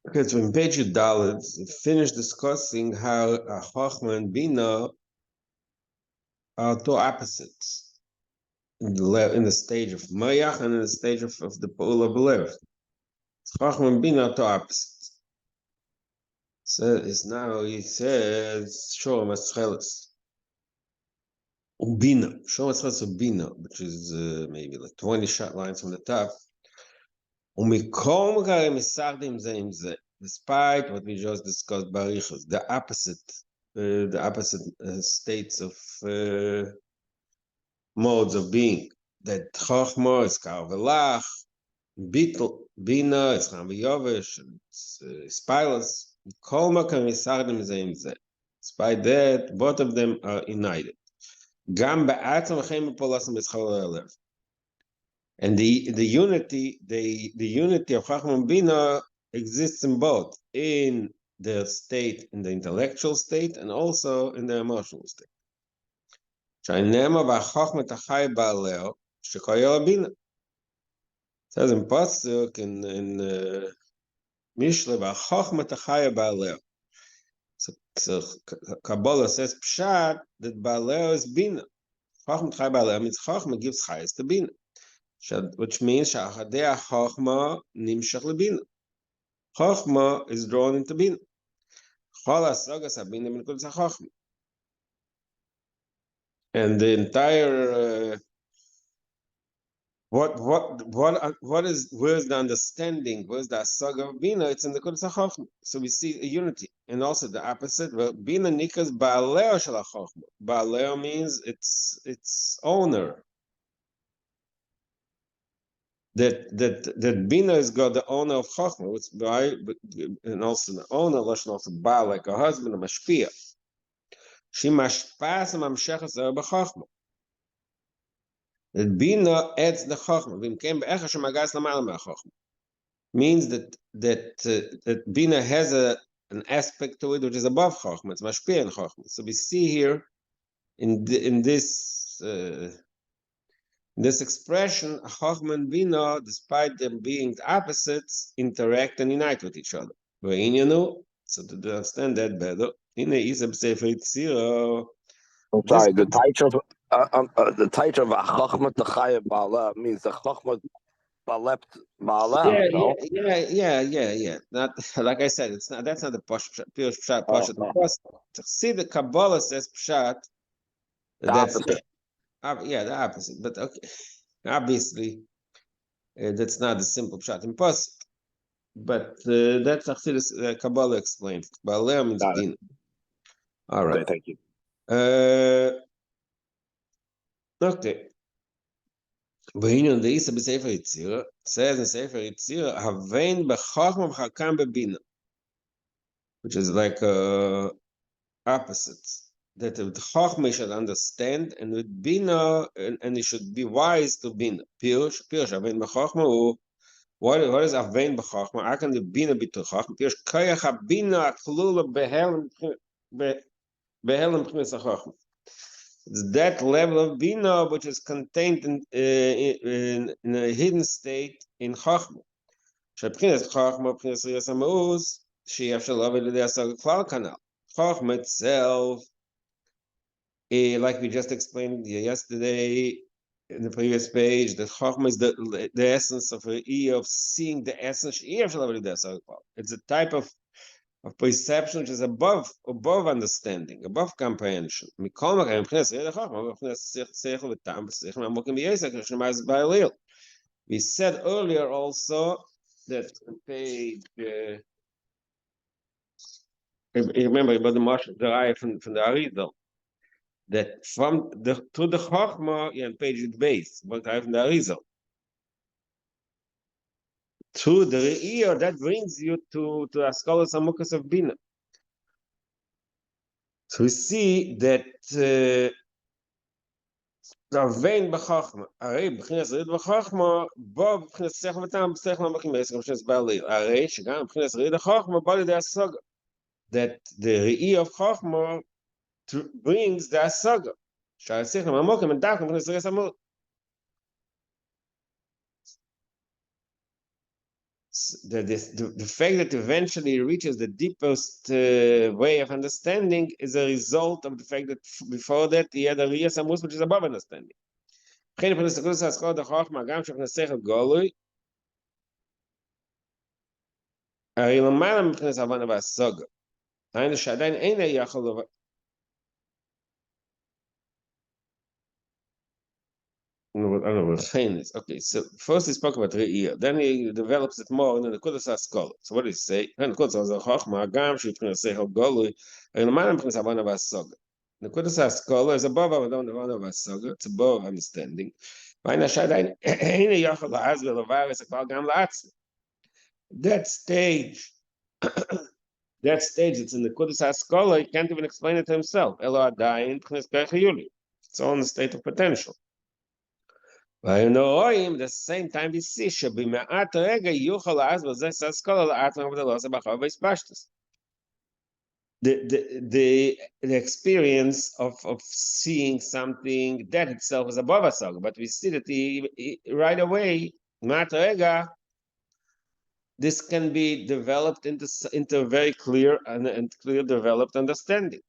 Okay, so in page Dalet, we finished discussing how Chochmah and Bina are two opposites in the stage of Mayach and in the stage of the Pa'ula Belev. Chochmah and Bina are two opposites. So it's now he says Shor Mascheles Ubina, Shor Mascheles Ubina, which is maybe like 20 short lines from the top. Despite what we just discussed, Barichos, the opposite states of modes of being. That Chochma is Karvelach, Bittel, Bina is Cham V'Yovesh, it's Spilus. Despite that, both of them are united. Gam ba'atzam v'chein b'polasam b'schal ha'lev. And the unity of Chacham and Bina exists in both, in their state, in the intellectual state, and also in the emotional state. It says in Pasuk in Mishle, so Kabbalah says Pshat that Baaleo is Bina. Chachma Chai Baaleo means Chachma gives Chayes to Bina, which means Shachadei Chachma Nimshach LeBina. Chachma is drawn into Bina. And the entire where's the understanding? Where's the saga of Bina? It's in the Kodesh HaChachma. So we see a unity, and also the opposite. Well, Bina nikas Baaleo shel HaChachma. Baaleo means its owner. That Bina is God, the owner of Chachma, which and also the owner, also Baal, like a husband, a mashpia. She mashpas and mamshechas b'Chachma. That Bina adds the Chachma. Means that Bina has an aspect to it which is above Chachma. It's mashpia in Chachma. So we see here in this expression, Chachma and Bina, despite them being opposites, interact and unite with each other. So to understand that better, I'm sorry, the title of Chachma T'chaya Bala means the Chachma Balept Bala. Yeah. Not like I said, it's not. That's not the pshat. To see the Kabbalah says pshat. That's the opposite. But okay, obviously, that's not the simple pshat in pasuk. But that's actually Kabbalah explains. Baaleh means Bina. All right. Okay, thank you. Okay. והנה דאיסא בספר יצירה, says in Sefer Yitzira, Havein b'chachma v'chakam b'bina, which is like opposites. That with chachma should understand, and with bina, and it should be wise to bina. Pirush, Havein b'chachma. What is Havein b'chachma? How can the bina be to chachma? Pirush, koyach habina aklula behelem b'chinas chachma. It's that level of Bina which is contained in a hidden state in Chachma. Shebchinas Chachma, Bchinas Riyas HaMeuz, She'ef Shalav Elidei Asag Klal Kanal. Chachma itself, like we just explained yesterday in the previous page, that Chachma is the essence of seeing the essence. She'ef Shalav Elidei Asag Klal. It's a type of perception which is above understanding, above comprehension. We said earlier also that page. Remember about the Moshe derived from the Arizal, that from the to the Chachma on page base, but derived from the Arizal. To the Re'ir, that brings you to Askalas Amukas of Bina. So we see that Ravein b'chachma, Arei b'chinas Re'id b'chachma, Bo b'chinas Sech v'tam b'sech l'makim b'esek b'chinas Baalil. Arei shegam b'chinas Re'id b'chachma, Bo l'idei Asaga. That the Re'ir of Chachma brings the Asaga. Shal Sech l'makim and Dakim b'chinas Re'id Samut. the fact that eventually reaches the deepest way of understanding is a result of the fact that before that he had a Riyas Amus, which is above understanding. הרי למעלה מבחינת הבנה והסוגה. היינו שעדיין אין יכול. Okay, so first he spoke about Re'iyah, then he develops it more in the Nekudas HaSkola. So what does he say? Nekudas HaChochma, Agam, Shifrin Seichel Golui, Elamana Prince Havana Vasoga. Nekudas HaSkola is above Havana Vasoga, it's above understanding. That stage, it's in the Nekudas HaSkola, he can't even explain it to himself. Elo Adayin, it's all in the state of potential. At the same time, we see the experience of seeing something that itself is above us, but we see that he right away, this can be developed into a very clear and clear developed understanding.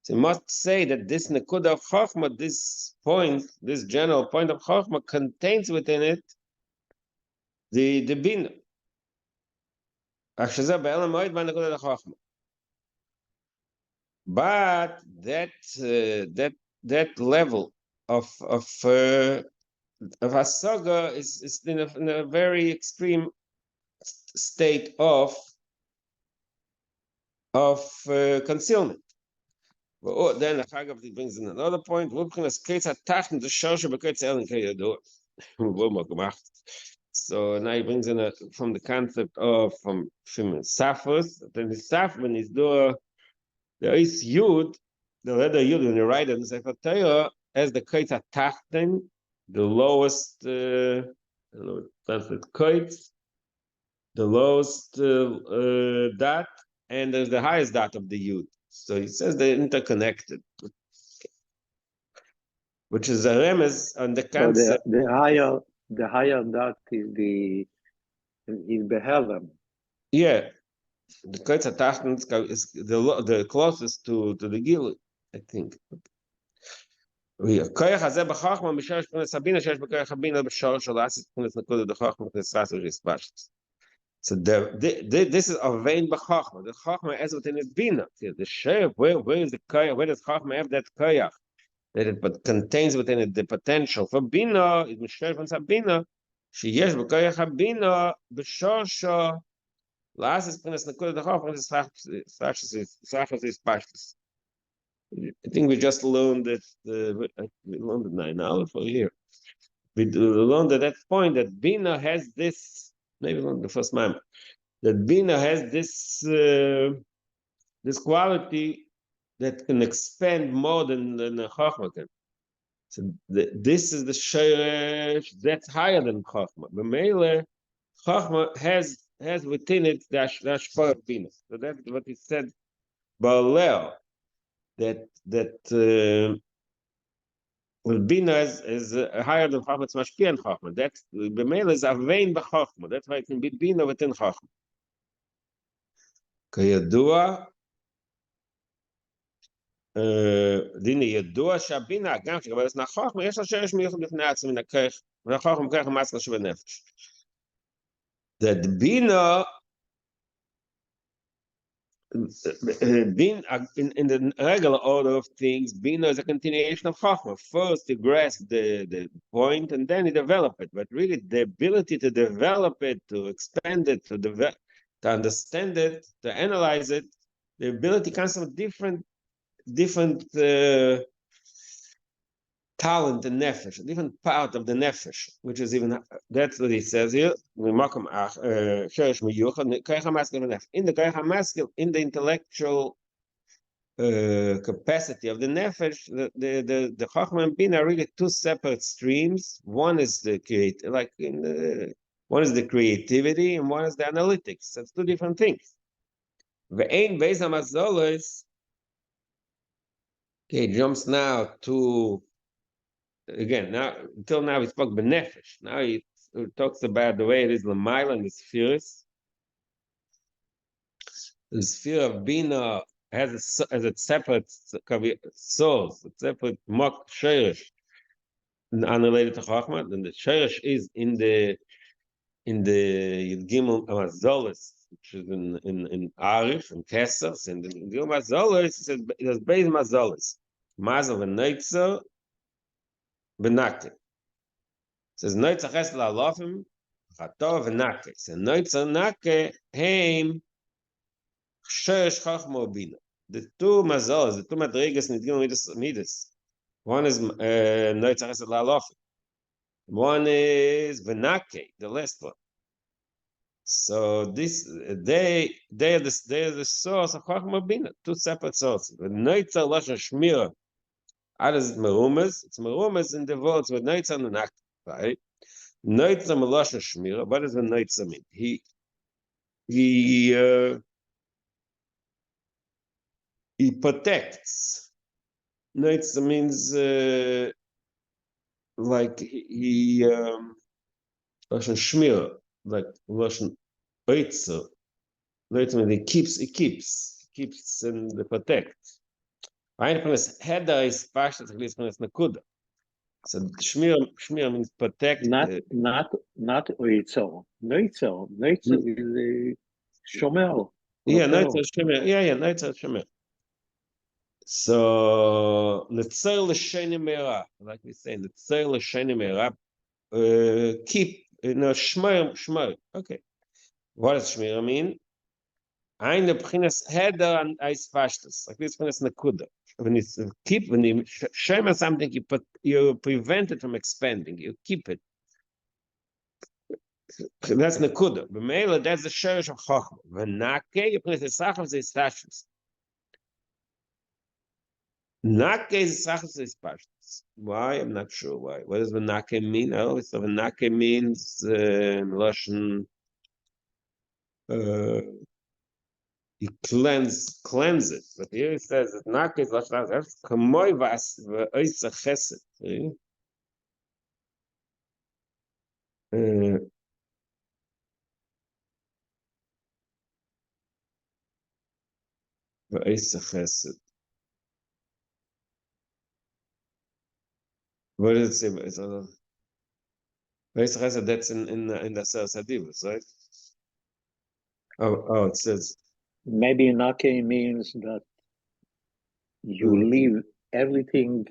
So you must say that this Nekuda of Chochma, this point, this general point of Chochma, contains within it the Bina. But that level of Hasaga is in a very extreme state of concealment. Then he brings in another point. So now he brings in from the concept of from Safos. Then the Saf, when he's doing there is Yud, the letter Yud when you write it in Sefer Torah as the Kaitz Tachten, the lowest Kaitz, the lowest dot, and there's the highest dot of the Yud. So he says they're interconnected, which is a remez on the concept. So the higher dot is Behelam. Yeah, the Kaitz Tachten is the closest to the Gilu, I think. So this is a vein b'chachma. The chachma is within its bina. The shiur, where is the koyach? Where does chachma have that koyach that it contains within it the potential for bina? Is misher from sabina. Sheyesh b'koyach habina b'shorsha. Last is prince nekuda the chachma is sachas is pashtus. I think we just learned that we learned it 9 hours for here. We learned at that point that bina has this. Maybe not the first time that Bina has this this quality that can expand more than the Chachma can. So this is the Sheresh that's higher than Chachma. The Mele Chachma has within it the Ashpar of Bina. So that's what he said. Baaleo that Bina is higher than Chachma. It's Mashpia and Chachma. That's B'meila is a vein b'Chachma. That's why it can be Bina within Chachma. Kayadua, Dina Yadua Shabina Gam Shekabel is not Chachma. Yesh Sheresh Miyuchad B'fnei Atzim in a Kech. V'Chachma Kech Maskal Shuvah Nefesh. That Bina. In the regular order of things, Bina is a continuation of Chachma. First, you grasp the point, and then you develop it. But really, the ability to develop it, to expand it, to understand it, to analyze it, the ability comes from different talent and nefesh, a different part of the nefesh, which is even that's what he says here. In the Kayach in the intellectual capacity of the nefesh, the Chachma and Bina are really two separate streams. One is the one is the creativity, and one is the analytics. That's two different things. Okay, jumps now to again, now until now we spoke benefesh. Now he talks about the way it is l'mayla and the spheres. The sphere of bina has a separate source, a separate mok shirish, unrelated to chachma. And the shirish is in the Gimel Amazolis, which is in Arif and Kessers, and the Gimel Amazolis it has Beis Mazolis, Mazel v'Neitzer v'Nake. It says Neitzer Ches la'alofim Chator v'Nake. So Neitzer Nake Heim Sheresh Chachma Bina. The two Mazolis, the two Madrigas in the Gimel Midas. One is Neitzer Ches la'alofim. One is v'Nake, the last one. So this they are the source of Chachma Bina, two separate sources. With Neitzer Lashon Shmira, how does it merumas? It's merumas in the words with Neitzer and Nak, right? Neitzer Lashon Shmira. What does the Neitzer mean? He protects. Neitzer means like he Lashon Shmira, like Lashon Eitzer. Neitzer means he keeps and protects. Eine von das Header is pashta tzachlis von das nakuda. So shmir means protect. Not oitzel. Neitzel is a shomer. Yeah, neitzel shmir. Yeah, neitzel shmir. So letzel l'sheni meira, like we say, letzel l'sheni meira. Keep, shmir. Okay. What does shmir mean? Eine b'chinas header and eis pashtas. Like this b'chinas nakuda. When you shema something, you prevent it from expanding. You keep it. That's nakuda. B'meila, that's the sherish of chachma. V'nake, you place the sachas is pashtas. Nake is sachas is pashtas. Why? I'm not sure why. What does v'nake mean? Oh, so v'nake means Russian. You cleanse it. But here it says that Nake is Lashon Kamoy vas v'oisa chesed. V'oisa chesed. What does it say? V'oisa chesed, that's in the Seres Hadivos, right? Oh, it says. Maybe Nake means that you leave everything,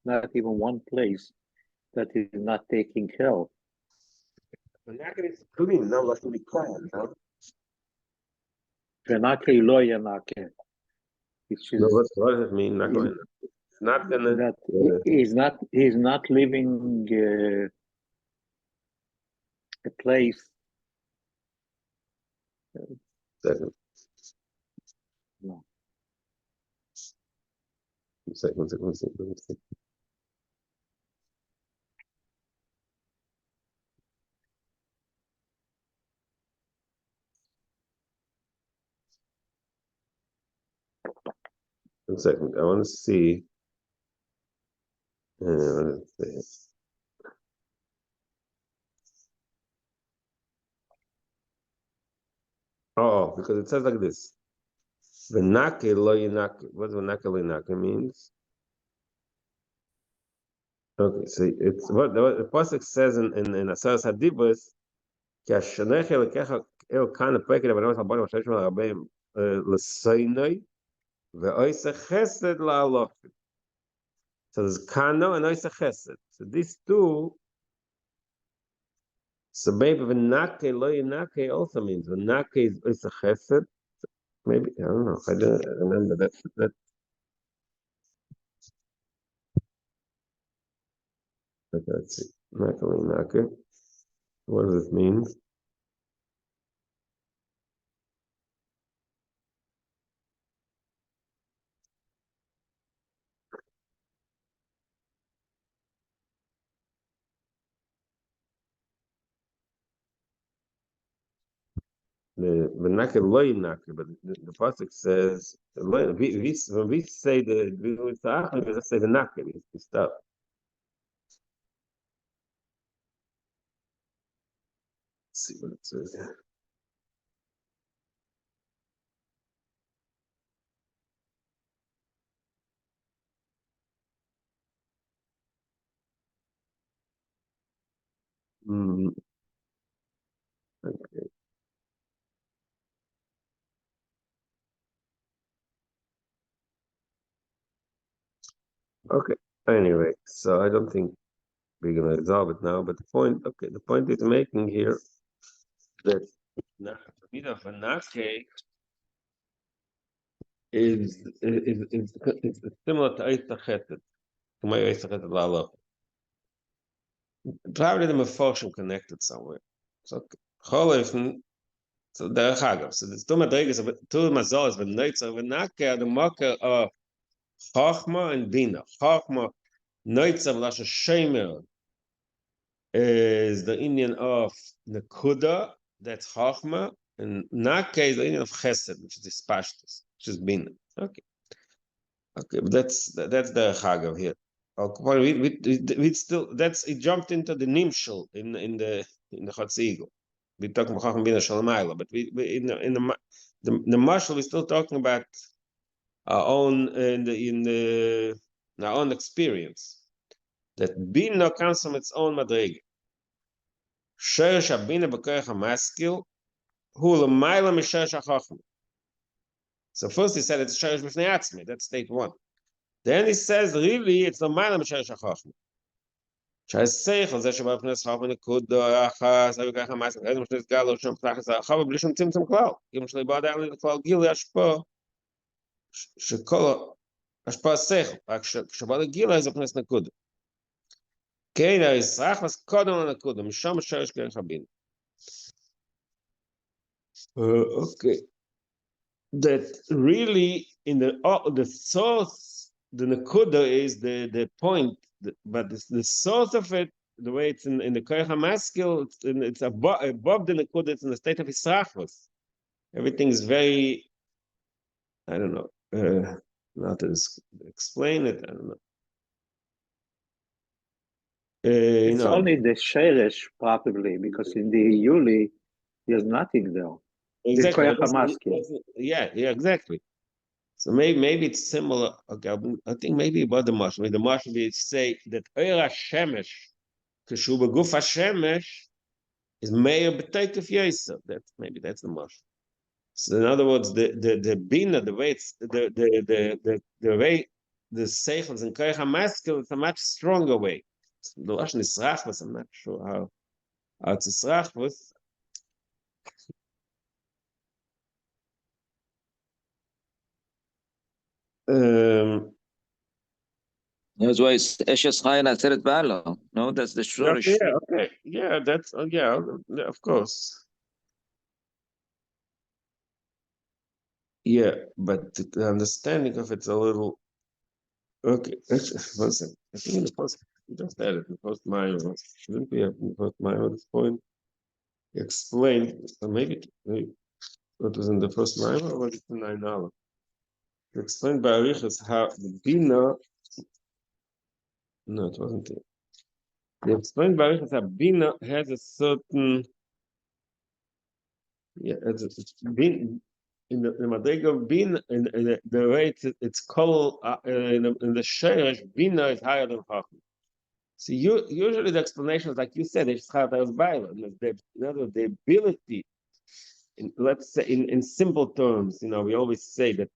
not even one place that is not taking care of. Nake is clean, no, like to be clean, huh? Venake lo yanake. What does it mean? Not going. Not gonna. That he's not leaving a place. Second. No. Second. One second. I want to see. Oh, because it says like this. V'nake lo yinake. What does v'nake lo yinake means? Okay, so it's what the pasuk says in Aseres Hadibos. Ki hashanech elekecha el kana peked avanos habonim sheshim harabim l'soinoi ve'oisa chesed la'alofim. So there's kano and oisa chesed. So these two. So maybe v'nake lo yinake also means v'nake is oisa chesed. Maybe I don't know. I don't remember that. Let's see. Nake. What does it mean? V'naker loy naker, but the pasuk says when we say the we say the naker is stuff. Let's see what it says. Okay. Okay. Anyway, so I don't think we're gonna resolve it now, but the point it's making here that is similar to Eisachet, to my Eisachet Lalo. Probably the Meforshim connected somewhere. So Cholif, so Derech Hagav. So there's two Madrigas, two Mazoras, but Neitzer, V'Naker, the Moker of Chochma and Bina. Chochma, Neitzer, V'Lasha Shemer, is the Indian of Nekuda, that's Chochma, and Nake is the Indian of Chesed, which is the Pashtus, which is Bina. Okay. Okay, but that's the Chagav here. We still it jumped into the Nimshal in the Chatzigo. We talking about Chacham Bina Shalom, but we in the Marshal we're still talking about our own our own experience. That Bina comes from its own madrega. Sheresh Bina b'koyach hamaskil hu l'mayla m'sheresh hachachma. So first he said it's Sheresh b'fnei atzmi. That's state one. Then he says, really, it's the Mailam Sheresh HaChachma. שהשכל זה שבא בפני שכר בנקודה אחת, היו ככה מעשה, איזה משנה סגלו שם פתח את הרחב, בלי שום צמצום כלל. אם שלי בעד היה לי לכלל גיל להשפעה, שכל השפעה שכל, רק כשבא לגיל זה פנס נקודה. כן, הישרח אז קודם לנקודה, משם השרש כרך הבין. Okay. That really, in the source, the Nakuda is the point, but the source of it, the way it's in the Koyach HaMaskil, it's above the Nakuda, it's in the state of Yisrachos. Everything is very, I don't know, not to explain it, I don't know. It's only the Sheresh, probably, because in the Yuli, there's nothing there. Exactly. Yeah, exactly. So maybe it's similar. Okay, I think maybe about the Mashal. The Mashal will say that Eira Shemesh, Keshu Beguf Hashemesh, is Meir B'Teikef Yosef. Maybe that's the Mashal. So in other words, the Bina, the way it's the way the Seichels and Koyach HaMaskil, it's a much stronger way. The Lashon Yisrachvus, I'm not sure how it's Yisrachvus. That's why it's Eshes Chayin Aseret Ba'ala. No, that's the Shurish. Yeah, okay. Yeah, that's yeah, of course. Yeah, but the understanding of it's a little okay. Actually, one second. I think in the post we just added the post minor. Shouldn't we have in the post minor at this point? Explained, or maybe what was in the first minor or was it the 9 hour? Explained by Arichas how the Bina. No, it wasn't it. They explained by Arichas how Bina has a certain. Yeah, it's been in the Madriga of Bina, in the way it's called in the Sheresh, Bina is higher than Chacham. So usually the explanation is like you said, it's Chatas Baila. In other words, the ability, let's say in simple terms, we always say that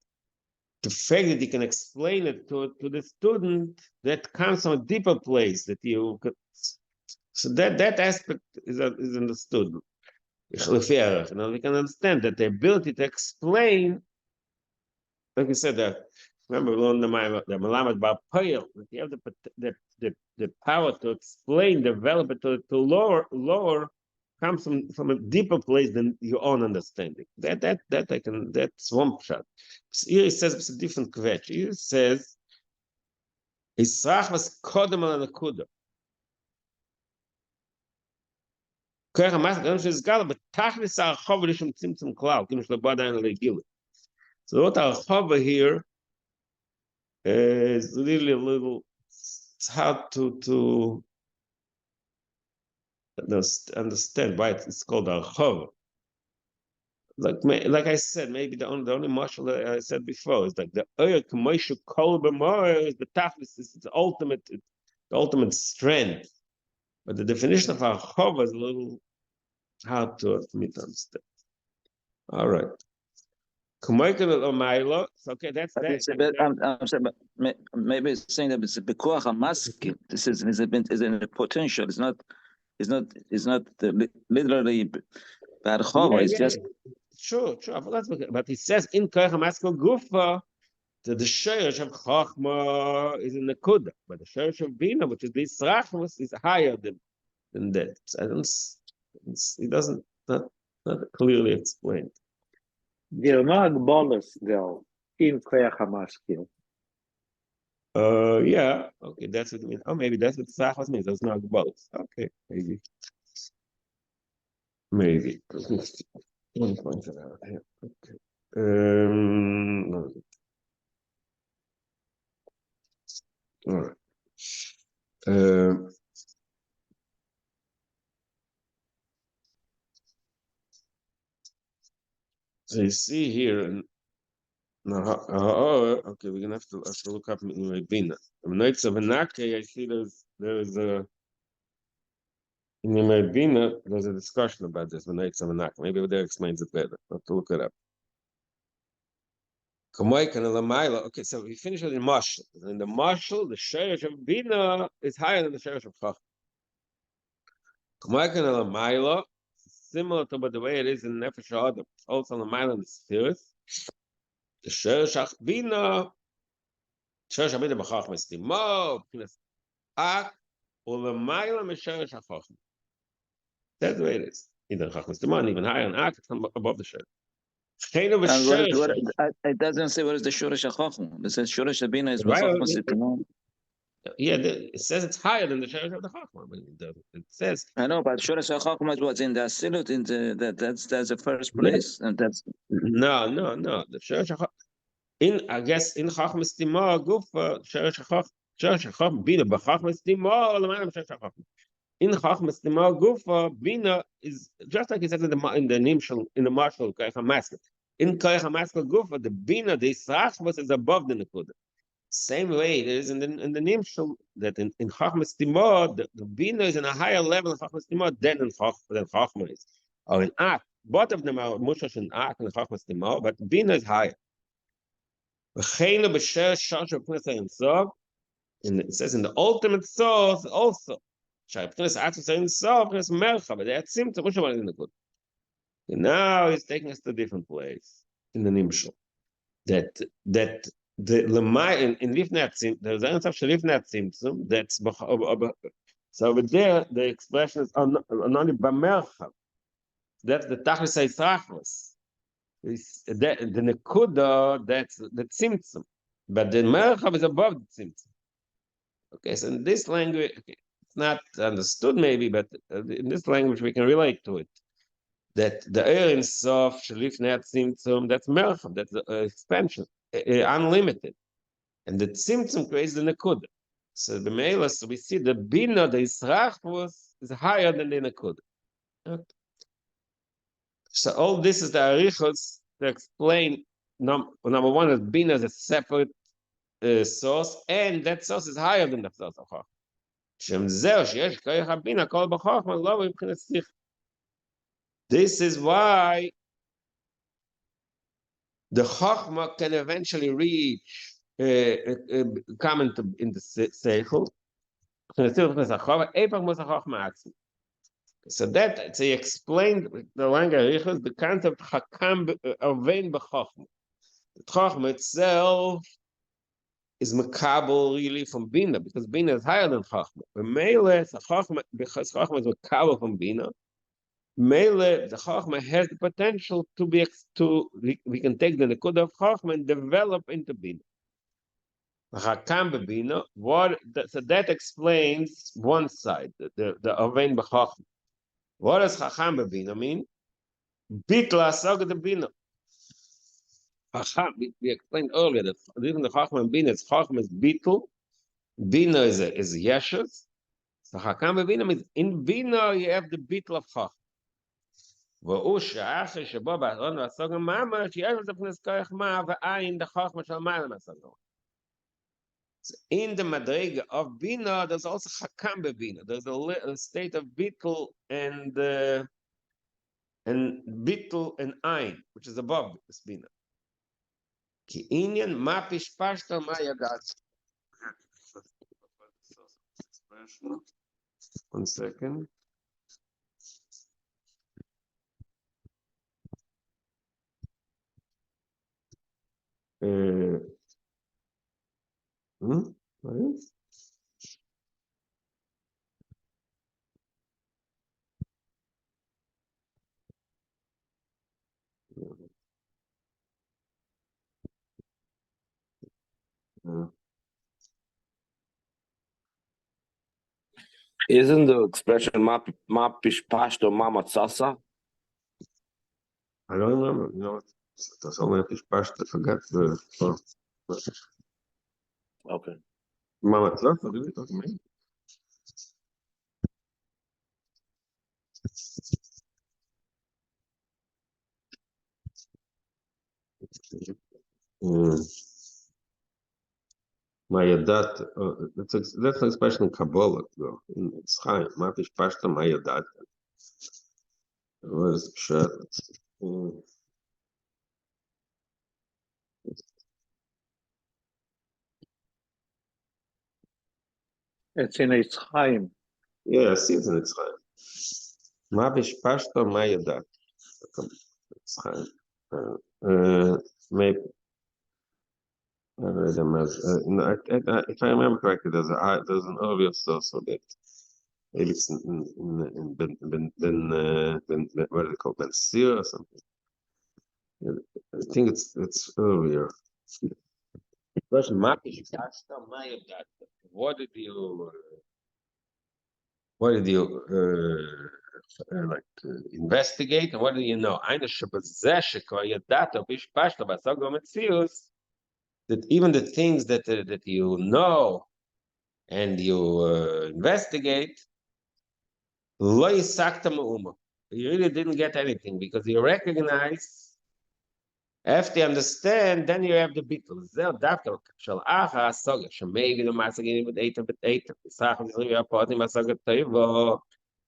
the fact that you can explain it to the student, that comes from a deeper place that you could. So that aspect is understood. We can understand that the ability to explain, like you said, remember we learned the Malamed about Payel, that you have the power to explain, develop it to lower comes from a deeper place than your own understanding. That's one shot. Here it says it's a different question. Here it says Yisrach was kodem al nakuda. כוח המסקל גם שהזכר, בתכלס הרחוב לשום צמצום כלל, כאילו שלא בא עדיין לגיל. So what הרחוב here is really a little, it's hard to understand why it's called הרחוב. Like I said, maybe the only marshal that I said before is like the K'moishu Kol B'Moer is the tachlis, is the ultimate strength. But the definition of Archov is a little hard for me to understand. All right. So okay, that's that. I'm saying, maybe it's saying that it's a bekuach hamaskil. This is a potential. It's not literally barchova. It's just. Sure. But he says in koach hamaskil gufa that the shiur of chachma is in the kuda, but the shiur of bina, which is the israchmus, is higher than that. So it doesn't not clearly explained. There are no agbolas though in koach hamaskil. Yeah, okay, that's what it means. Oh, maybe that's what Sachas means. There's no agbolas. Okay, maybe. One point out here. Okay. No. All right. So you see here, okay, we're gonna have to look up in Bina. I see there's a in Bina, there's a discussion about this. Maybe there explains it better. I'll have to look it up. Okay, so we finish with the marshal. In the marshal, the shiur of Bina is higher than the shiur of Chachma. Similar to the way it is in Nefesh Adam, also on the mile and the spheres. The shiur of Bina, shiur of Bina b'Chachma is timo, plus ak, or the mile and the shiur of Chachma. That's the way it is. Either Chachma is timo, even higher and ak, it's above the shiur. It doesn't say what is the shurish chachma. It says shurish bina is chachma. Yeah, it says it's higher than the shiur of the chachma, but it says. I know, but shurish chachma is what's in the asilut. That's the first place, and that's no. The shiur chachma I guess in chachma stima gufa shiur chachma bina b'chachma stima l'maylam shiur chachma. In chachma stima gufa bina is just like it says in the nimshal in the marshal koach hamaskil. In koach hamaskil gufa, the bina, the israchmus is above the nekuda. Same way it is in the nimshal that in chachma stima the bina is in a higher level of chachma stima than chachma is. Or in ak, both of them are mushash in ak and chachma stima, but bina is higher. And it says in the ultimate source also. But now he's taking us to a different place in the Nimshal. That the Lemai in Lifnei there's an answer Lifnei Tzimtzum. That's so over there the expression is only b'merchav. That's the Tachlis Eisrachos. The Nekuda, that's the Tzimtzum, but the merchav is above the Tzimtzum. Okay, so in this language, okay, it's not understood maybe, but in this language we can relate to it. That the Ein Sof Shalifnei Tzimtzum, that's merchav, that's expansion, unlimited, and the Tzimtzum creates the Nekuda. So the Meilas, we see the Bina, the Yisrachvus, is higher than the Nekuda. Okay. So all this is the Arichos to explain. Number one is Bina is a separate source, and that source is higher than the source of Chachma. This is why the Chachma can eventually reach come in the Seichel. So that he explained the language the concept Hakam Avein b'Chachma. The Chachma itself is makabel really from Bina, because Bina is higher than Chachma. Mele, because Chachma is makabel from Bina, Mele, the Chachma has the potential to be we can take the Nekuda of Chachma and develop into Bina. Hakam Bina, so that explains one side, the Avein b'Chachma. What does Chacham bebina mean? Bitla Asaga de Bina. Chacham, we explained earlier that even the Chacham and Bina, it's Chacham is Bitl, Bina is Yeshus. So Chacham bebina means in Bina you have the Bitl of Chacham. ואושה אחרי שבו בארון והסוגר ממש, יש לזה פנס כוח מה ועין דחוכמה של מעלה מהסוגר. In the Madrega of Bina, there's also Hakam bebina. There's a state of Bittul and Bittul and Ein, which is above this Bina. Ki inyan ma pishpashta ma yagat. 1 second. What is? Isn't the expression ma pishpashto ma matzasa? I don't remember. You know, that's only pishpashta. Forget the. Okay. Mama Tzlach, what are we talking about? Mayadat, that's an expression in Kabbalah, though. In Chaim, Mafish Pashta Mayadat. What is the pshat? It's in Yitzchayim. Yeah, I see it in Chaim. Mafish Pashta Mayadat. It's Chaim. Maybe. If I remember correctly, there's an earlier source of it. Maybe it's in what do they call Ben Sir or something. I think it's earlier. Question: What did you investigate, and what do you know? That even the things that you know and you investigate, you really didn't get anything because you recognize. After you understand, then you have the bittul.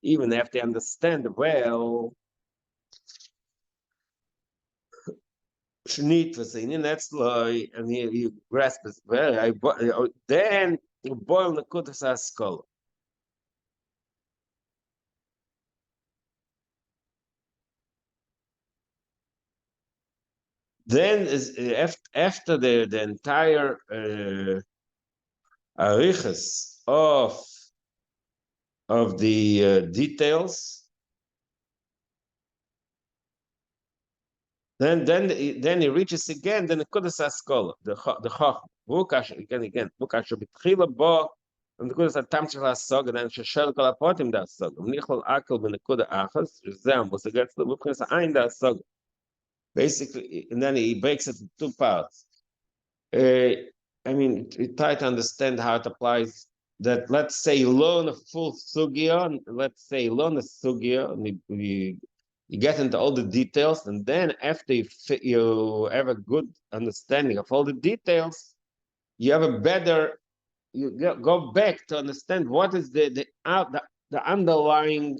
Even after you understand well, and you grasp it well, then you boil the kudas skull. Then after the entire arichas of the details, then he reaches again the nekudas haskola, the chacham. Again. Vukasha b'tchila bo and the nekudas hatamshel hasoga, then sheshel kol hapotim da hasoga. V'nichol akel b'nekuda achas shezem was against the vuknas ha'ayin da hasoga. Basically, and then he breaks it into 2 parts. I mean, we try to understand how it applies. That let's say you learn a full sugya, and let's say you learn a sugya, and you get into all the details, and then after you have a good understanding of all the details, you have a better. You go back to understand what is the underlying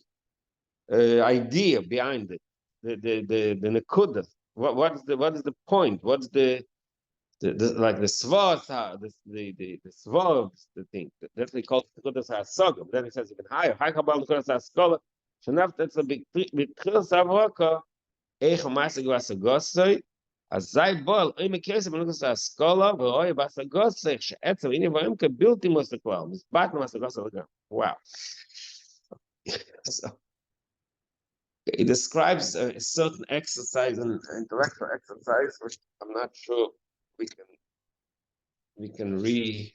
idea behind it, the nekuda. What is the point? What's the like the svars, the svars, the thing that's we call nekudas hasoga. Then he says even higher. High kabbalah nekudas haskola. Shenaf that's a big chil savoka. Eich masig vasagosay. Azay bol. Oy mekirse b'nekudas haskola. V'oy vasagosay. She'etzem ini v'oyim kebilti mosekwal. Mispat masagosay l'gam. Wow. So he describes a certain exercise, an intellectual exercise, which I'm not sure we can re.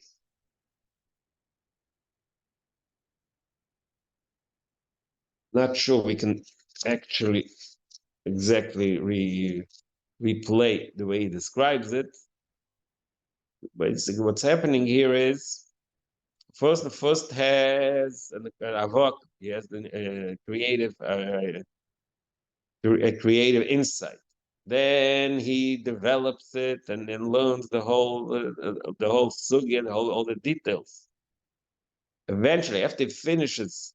not sure we can actually exactly replay the way he describes it. But what's happening here is the first has an avok. He has a creative insight. Then he develops it and then learns the whole sugya, all the details. Eventually, after he finishes,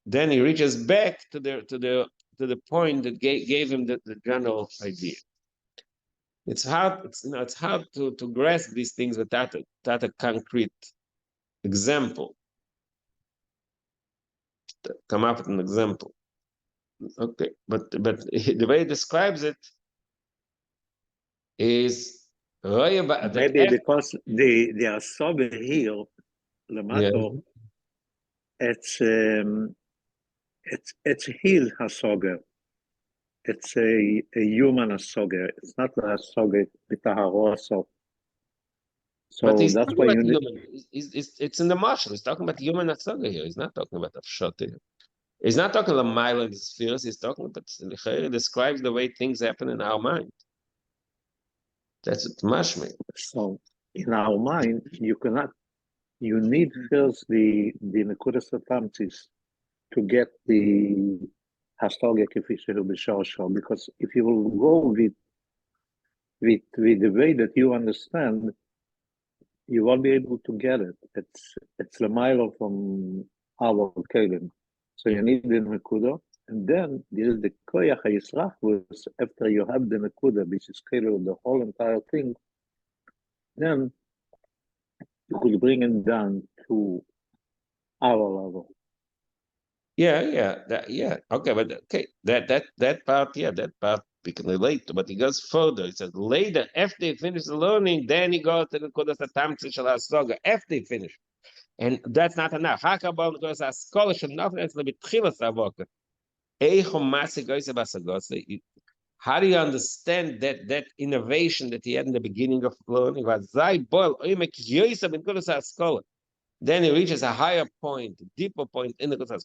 then he reaches back to the point that gave him the general idea. It's hard. It's hard to grasp these things without a concrete example. Come up with an example. Okay, but the way he describes it is maybe because the asoga here, lamato, it's heal hasoga. It's a human asoga. It's not a asoga bitaharo. So that's why you need. It's in the marshal. He's talking about human asoga here. He's not talking about afshot here. He's not talking about mile and spheres. He's talking about he describes the way things happen in our mind. That's what mashmi. So in our mind, you need first the nekudas atamtis to get the hastoga kefishehu b'shorshor, because if you will go with the way that you understand, you won't be able to get it. It's a mile from our kelim. So you need the nekuda, and then there is the koyach hayisrachus. After you have the nekuda, which is kelim, the whole entire thing, then you could bring it down to our level. Yeah. Okay, but that part, that part we can relate to. But he goes further. He says later, after he finishes the learning, then he goes to the kodas atamtzi shel hasoga. After he finished, and that's not enough. Hakabon goes a scholarship. Nothing else. Lebitchilas avoka. Eichom masik goes abasagos. How do you understand that innovation that he had in the beginning of learning? Then he reaches a higher point, a deeper point in the Kodesh.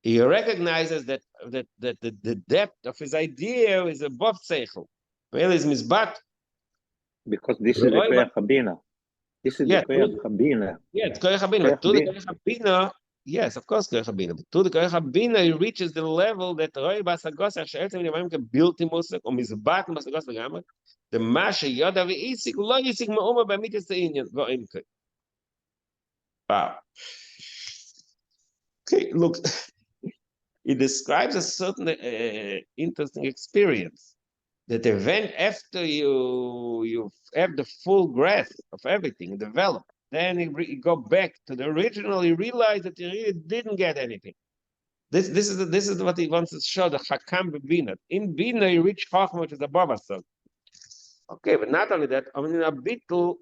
He recognizes that the depth of his idea is above Seichel. Because this is the Koyach Habina. This is the Koyach Habina. Yeah, it's Koyach Habina. But to the Koyach Habina, yes, of course, Koyach Habina. But to the Koyach Habina, he reaches the level that Roy Basagos Hashem built him Musik or Mizbat Basagos Lagama. The Masha Yoda Isik Lo Isik Mauma Bamitis the Indian Goimke. Wow. Okay, look, he describes a certain interesting experience. That event after you have the full grasp of everything developed, then you go back to the original. You realize that you really didn't get anything. This is what he wants to show, the Hakam Bina. In Bina, you reach Chachma, which is above us. Okay, but not only that, I mean, a beetle,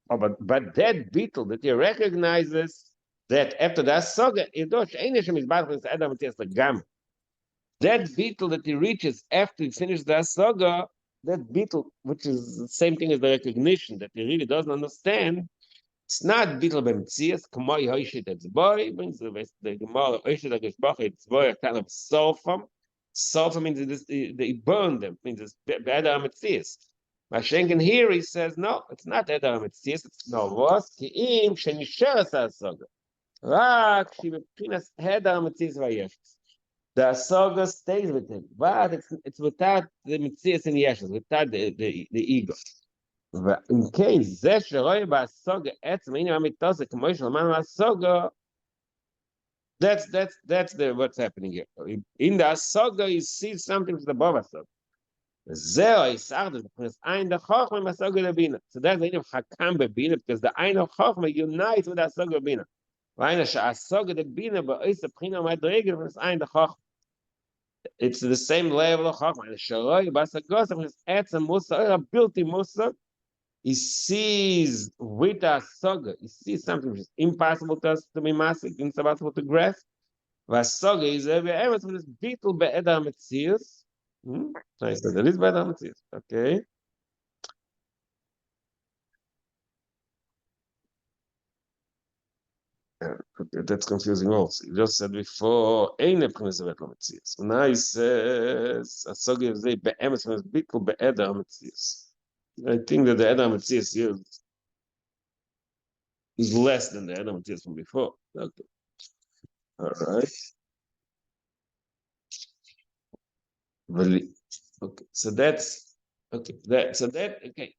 but that beetle that he recognizes that after that saga, that beetle that he reaches after he finishes that saga, that beetle, which is the same thing as the recognition that he really doesn't understand, it's not beetle b'mtzias, k'moi hoishit etzboi, means the Gemara hoishit etzboi, etzboi, kind of sulfam. Sulfam means they burn them, means it's be'edar metzias. Mashenkin here, he says, no, it's not edar metzias, it's no, was, ki'im, shenisheres ha-saga. Rak, she b'pinas edar metzias v'yeshus. The saga stays with him, but it's without the mitzias and yeshus, without the ego. In case that's what's happening here. In the saga, you see something from the Baba saga. So that's the end of Hakam Bebina, because the end of Chachma unites with the saga Bina. It's the same level of Chachma. He sees with a saga, he sees something which is impossible to us to be massive, impossible to grasp. Vasaga is every with this beetle be'edar metzius. Nice, that is be'edar metzius. Okay. that's confusing also. You just said before, eine Prince of Etla Metzias. Now he says, Asogya is a be'emes from his bitl be'eder Metzias. I think that the Eder Metzias here is less than the Eder Metzias from before. Okay. All right. Okay. So that's okay. Okay.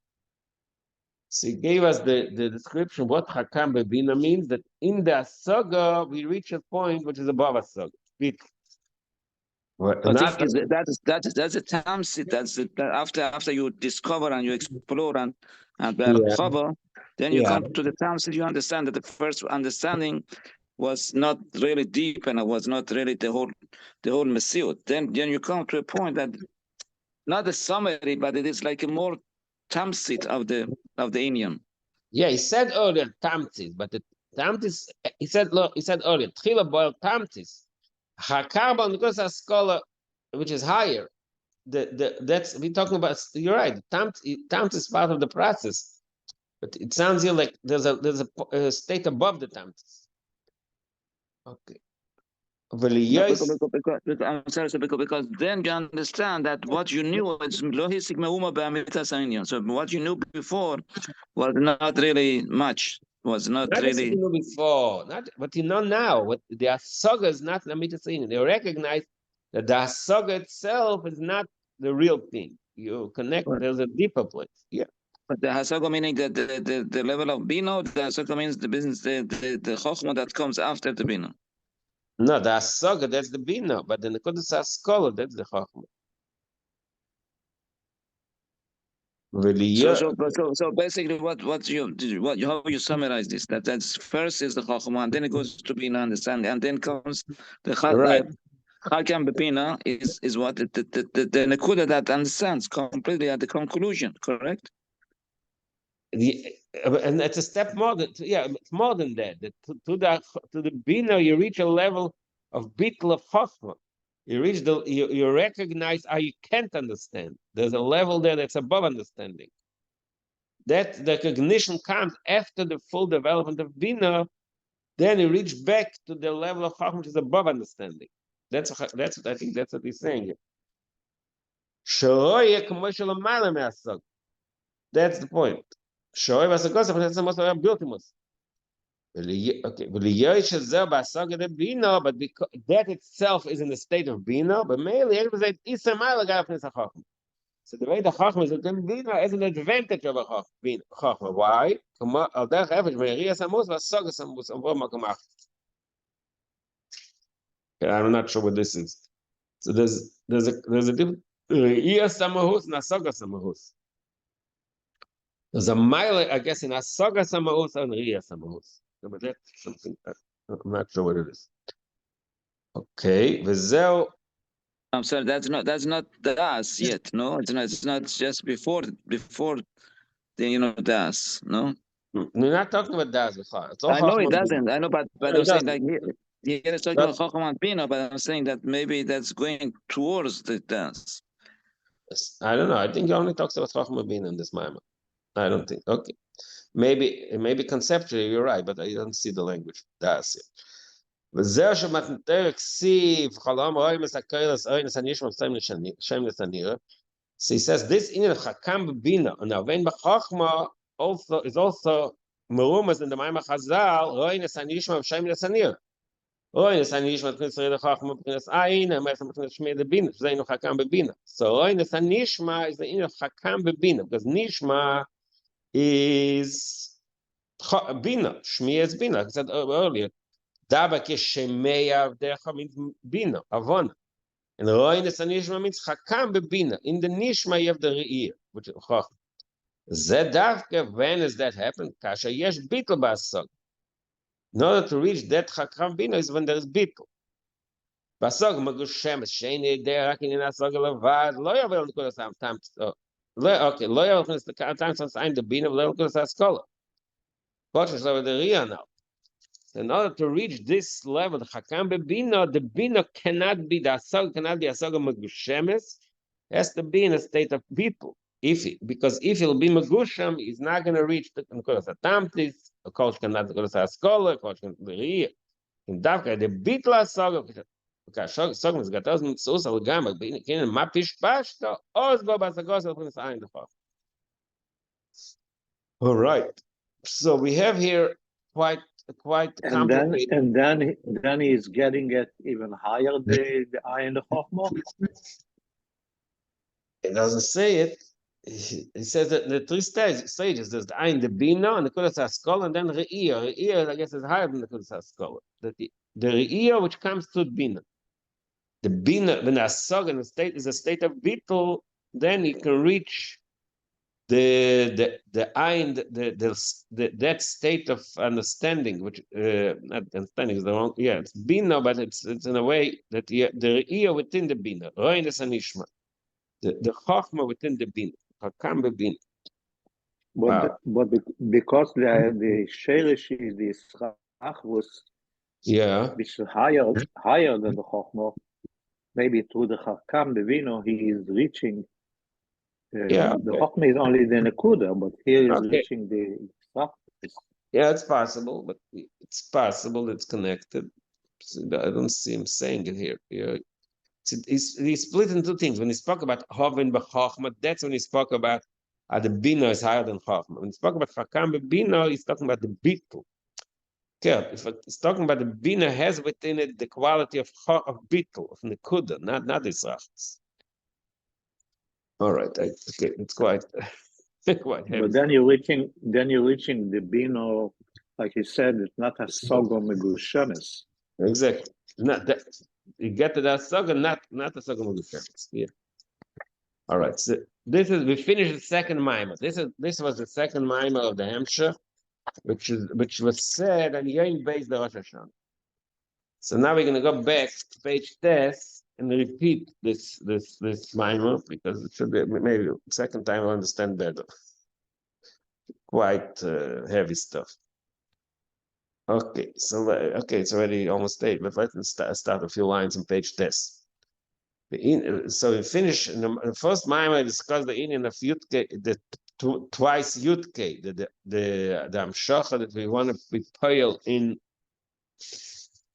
So he gave us the description what Hakam Bebina means, that in the Asaga we reach a point which is above Asaga. I think that's a tamsit. That's it. After you discover and you explore and cover, then you come to the tamsit. You understand that the first understanding was not really deep and it was not really the whole mesiut. Then you come to a point that not a summary, but it is like a more tamsit of the Indian. Yeah, he said earlier tamtis, but the tamtis he said earlier tchila boil tamtis. Hakarbon because a scholar which is higher. That's we're talking about. You're right. Tamtis is part of the process, but it sounds here like there's a state above the tamtis. Okay. I'm sorry, because then you understand that what you knew is lohi sigma uma b'amitas. So what you knew before was not really much. Was not really. You knew before, but you know now. What the asaga is not lamitas. They recognize that the asaga itself is not the real thing. You connect. There's a deeper place. Yeah. But the hasaga meaning that the level of bino. The hasaga means the business, the chokhmah that comes after the bino. No, the asaga that's the bino, but the nekudas haskola that's the chokhmah. So basically, how you summarize this? That's first is the chokhmah, and then it goes to bina understanding, and then comes the Hakam bepina is what the nekuda that understands completely at the conclusion, correct? And it's a step more than it's more than that. To the bina, you reach a level of bitl of chokhmah. You reach you recognize how you can't understand. There's a level there that's above understanding. That the recognition comes after the full development of bina. Then you reach back to the level of chokhmah which is above understanding. That's I think that's what he's saying here. That's the point. Okay, but that itself is in the state of bina, but mainly so the way the chokhmah is in bina is an advantage of a chokhmah. Why? I'm not sure what this is. So there's a different samahus and asaga samahus. There's a mile, I guess, in asaga samahus and samahus. But that's something I'm not sure what it is. Okay, Vizel. I'm sorry, that's not das yet. No, it's not just before the das. No, We're not talking about das. I know it doesn't. I know, but I'm saying like here it's talking about chokhmah and bina, but I'm saying that maybe that's going towards the das. I don't know. I think he only talks about chokhmah and bina in this maimer. I don't think. Okay. Maybe conceptually you're right, but I don't see the language. That's it. So he says this in Hakam Bina and Aven B'Chachma also is also merumas in the Maimah Chazal. Roines Hanishma Shem Lesanir. Roines Hanishma Prince Reda Chachma Prince Ain and Mesam Prince Shmei the Bina. So in Hakam Bina. So Roines Hanishma is the in Hakam Bina because Nishma is bina. Shmi is bina. Like I said earlier, daba keshemeya avdecha means bina, avona, and roines anishma means hakam bebina. In the nishma you have the re'ir, which is chacham. Zedavke, when does that happen? Kasha yesh bitl ba'asog. In order to reach that hakam bina is when there is bitl. Ba'asog magushem sheini derak in asog levad lo yavel nekudas tam. Okay, lo yavel nekudas tam since the bina lo yavel nekudas haskola. Now, in order to reach this level, the Hakam Bebina, the Bina cannot be the Asaga, cannot be Asaga Magushemes, has to be in a state of people. Because if he'll be Magushem, he's not going to reach the Nekudas Atamtis, a coach cannot go to Haskola, a coach cannot be here. in Davka, the bitla saga, okay, saga is got doesn't so so gamma, but in my pish pasta, all go by the goes of the ein. All right. So we have here quite complicated. And then he's getting it even higher, the eye and the chokhmah. It doesn't say it. It says that the three stages. There's the Ein, the Bina, and the Kudas HaSkola, and then Re'iyah. Re'iyah, I guess, is higher than the Kudas HaSkola. The Re'iyah, which comes to Bina. The Bina, when Asog in the state is a state of Bittul, then you can reach the Ein, that state of understanding, which not understanding is the wrong. Yeah, it's Bina, but it's in a way that the Re'iyah within the Bina. Roin is Anishma. The Chokhmah within the Bina. Hakam bebin. But because the Sheresh is the Schachvus, which is higher than the Chokhmah, maybe through the Hakam bebino he is reaching. The Chokhmah is only the Nekuda, but here is reaching the Schachvus. Yeah, it's possible, but it's possible it's connected. I don't see him saying it here. Yeah. He split into two things. When he spoke about Hoven b'Chokhmah, that's when he spoke about the Bina is higher than Chokhmah. When he spoke about Hakam b'Bina, he's talking about the Bittul. Okay, if he's talking about the Bina, has within it the quality of Bittul, of Nekuda, not Israchs. All right, okay, it's quite quite heavy. But then you're reaching the Bina, like he said, it's not a Sogo Megushanis. Exactly. Not that you get to that saga, not the saga of the parents. Yeah. All right. So we finished the second mimer. This was the second mimer of the Hampshire, which was said on Yom Beis the Rosh Hashanah. So now we're gonna go back to page 10 and repeat this mimer because it should be maybe the second time I understand better. Quite heavy stuff. Okay, so it's already almost 8, but let's start a few lines on page 10. So we finish in the first mimer. I discussed the Indian of Yutke, the twice Yutke, the Hamshacha that we want to be poil in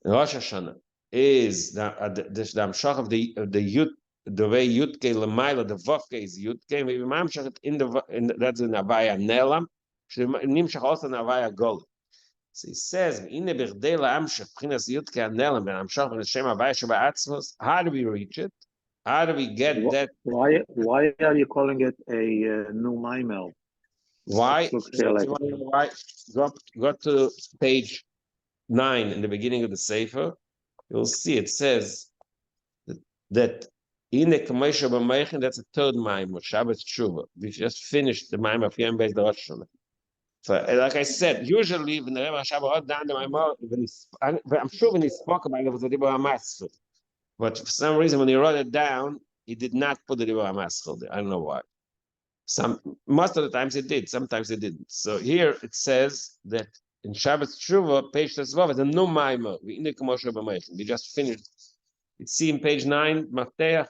Rosh Hashanah is the Hamshacha of the Yut, the way Yutke Lamaila, the Vovke is Yutke, and we Mamshach in that's in Avaya Nelam, Nimshach also in Avaya Gold. So he says, "Ine Bechdei L'Hamshich B'chinas Yutke Anelam Ben Hamshach Ben Hashem Havaya Sheba'atzmos." How do we reach it? How do we get that? Why are you calling it a new mimer? Why? Go to page 9 in the beginning of the Sefer. You'll see it says that Ine Kamesha B'Meichin. That's a third mimer, Shabbat Tshuva. We just finished the mimer of Yom Beis the Rosh Hashanah. So, like I said, usually when the Rebbe Hashem wrote down the Maimor, I'm sure when he spoke about it was the Dibur HaMaschil. But for some reason, when he wrote it down, he did not put the Dibur HaMaschil there. I don't know why. Most of the times he did, sometimes he didn't. So here it says that in Shabbat Tshuva, page 12, is a new Maimor. We just finished. You see in page 9, Mafteach.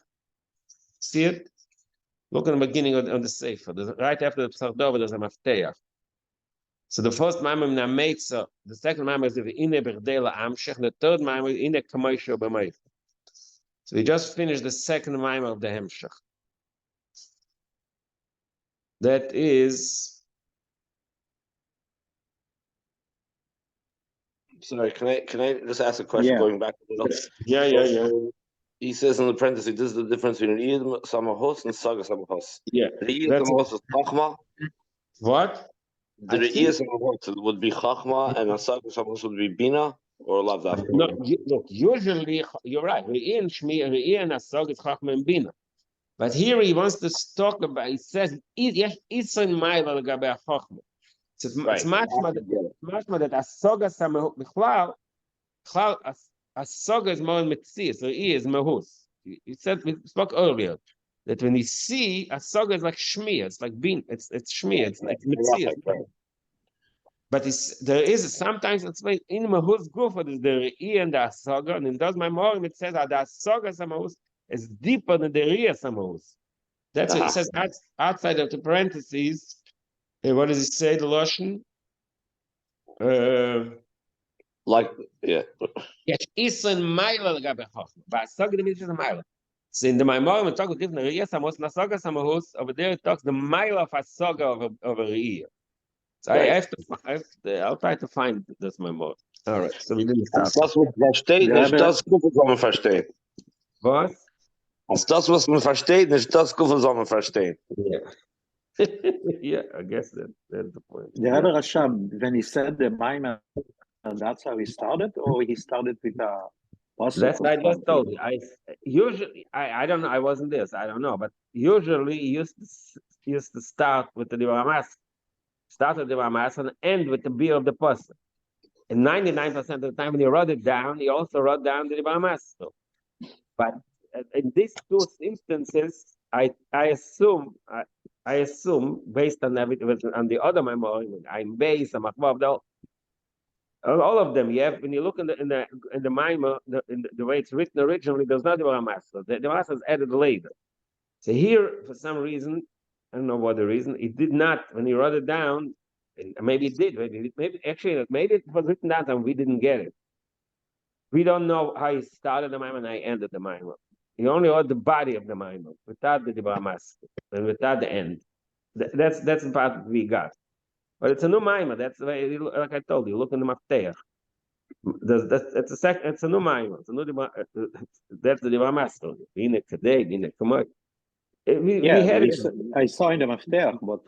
See it? Look at the beginning of the Sefer. Right after the Psardova, there's a Mafteach. So the first mimer is Nameitza, the second mimer is V'ine Bechdei L'Hamshich, the third mimer is Ine Kamosho B'Meichin. So we just finished the second mimer of the Hemshech. That is. Sorry, can I just ask a question going back a little? Yeah. He says in the parenthesis, this is the difference between Iyad Samahos and Saga Samahos. Yeah. The Iyad Samahos is Chachma. What? The Iyad Samahos would be Chachma and a Saga Samahos would be Bina or Lav Dafka. No, look, usually you're right. Re'iyah and Re'iyah and Asog is Chachma and Bina. But here he wants to talk about, he says, Itzon Ma'ila L'Gabei HaChachma. It's much more that Asog Samahos, Bichlal, Asog is more in Metzias, Re'iyah is Mahus. We spoke earlier that when you see Asog is like Shmi, it's like Bin, it's Shmi, it's like Metzias. But there is sometimes it's like in Mahus Gufa, there's the Re'iyah and the Asaga, and in those Maimorim it says that the Asaga Samahus is deeper than the Re'iyah Samahus. That's what it says outside of the parentheses. What does it say, the Lashon? Like, yeah. יש איסן מיילה לגבי חוכמה, והסוגה the mitzvah is a meiler. So in the Maimor, we talk with different Riyas, Amos Nasoga Samahus, over there it talks the mile of a soga of a Riyah. So I have to, I'll try to find this Maimor. All right, so we didn't start. Das, was man versteht, nicht das, was man versteht. Was? Als das, was man versteht, nicht das, was man versteht. Yeah. Yeah, I guess that's the point. The Rebbe Rashab, when he said the Maimah, that's how he started, or he started with a That's I just told you. I don't know. I wasn't this. I don't know. But usually he used to start with the Dibramas, start with the Dibramas and end with the beer of the person. And 99% of the time when he wrote it down, he also wrote down the Dibramas. But in these two instances, I assume based on everything on the other memory, I'm based on all of them. You have when you look in the Maimah, the way it's written originally, there's not the Ramasa. The Ramasa is added later. So here, for some reason, I don't know what the reason, it did not when he wrote it down. Maybe it did. Maybe it was written down and we didn't get it. We don't know how he started the Maimah and I ended the Maimah. He only wrote the body of the Maimah without the Ramas and without the end. That's the part that we got. But it's a new Maimah. That's the way, like I told you, look in the Mafteach. It's a new Maimah. It's a new, that's the Ramas. V'ine Kadei, V'ine Kamoi. We had it. I saw in the Mafteach, but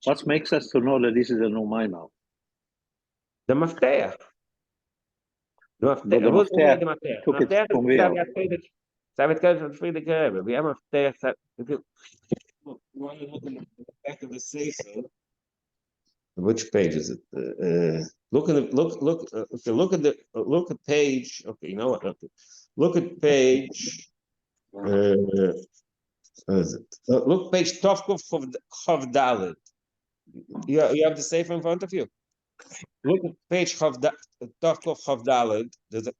what makes us to know that this is a new Maimah? The Mafteach. The Mafteach took it from where? We have Mafteach. If you want to look in the back of the Sefer, which page is it? Look at page. Okay, you know what? Okay. Look at page. What is it? Look page Tovkuf Chav Dalet. You have the Sefer in front of you. Look at page Tovkuf Chav Dalet. There's a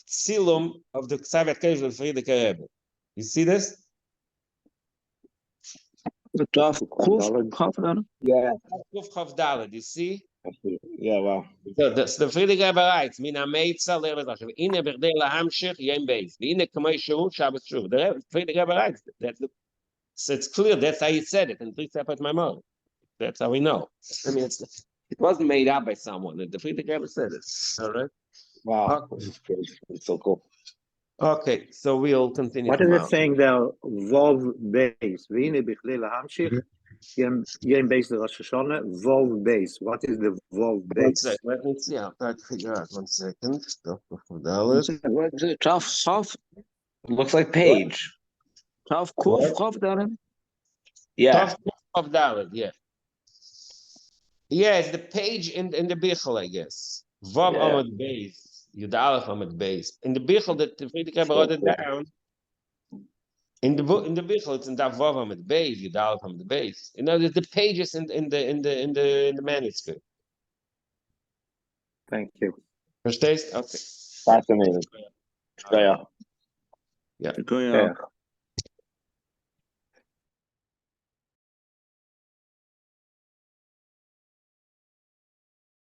Tzilum of the Ksavet Kesh of Friedrich Rebbe. You see this? The Tovkuf Chav Dalet. Yeah. Tovkuf Chav Dalet. You see? Yeah, wow. So the Friedrich Rebbe writes, "Min ameitza le'elazach." V'ine בכדי להמשיך yem beis. V'ine k'may shuv Shabbos shuv. The Friedrich Rebbe writes. So it's clear. That's how he said it in three separate memories. That's how we know. I mean, it wasn't made up by someone. The Friedrich Rebbe said it. All right. Wow. Okay. It's so cool. Okay, so we'll continue. What is it saying there? Vov base. V'ine בכדי להמשיך. Yem base the Rosh Hashanah. Vov base. What is the Vov base? Let me see. I'll try to figure out. 1 second. What is it? Tav Looks like page. Kuf Chav Dalet. Yeah. Of Dalet, yeah. Yeah, it's the page in the Bichel, I guess. Vav Amad Beis. Yud Aleph Amad Beis. In the Bichel that the Friedrich Rebbe wrote it down. In the Bichel, it's in Dav Vav Amad Beis. Yud Aleph Amad Beis. You know, there's the pages in the manuscript. Thank you. Verstehst? Okay. Fascinating. Yeah. Yeah. Yeah.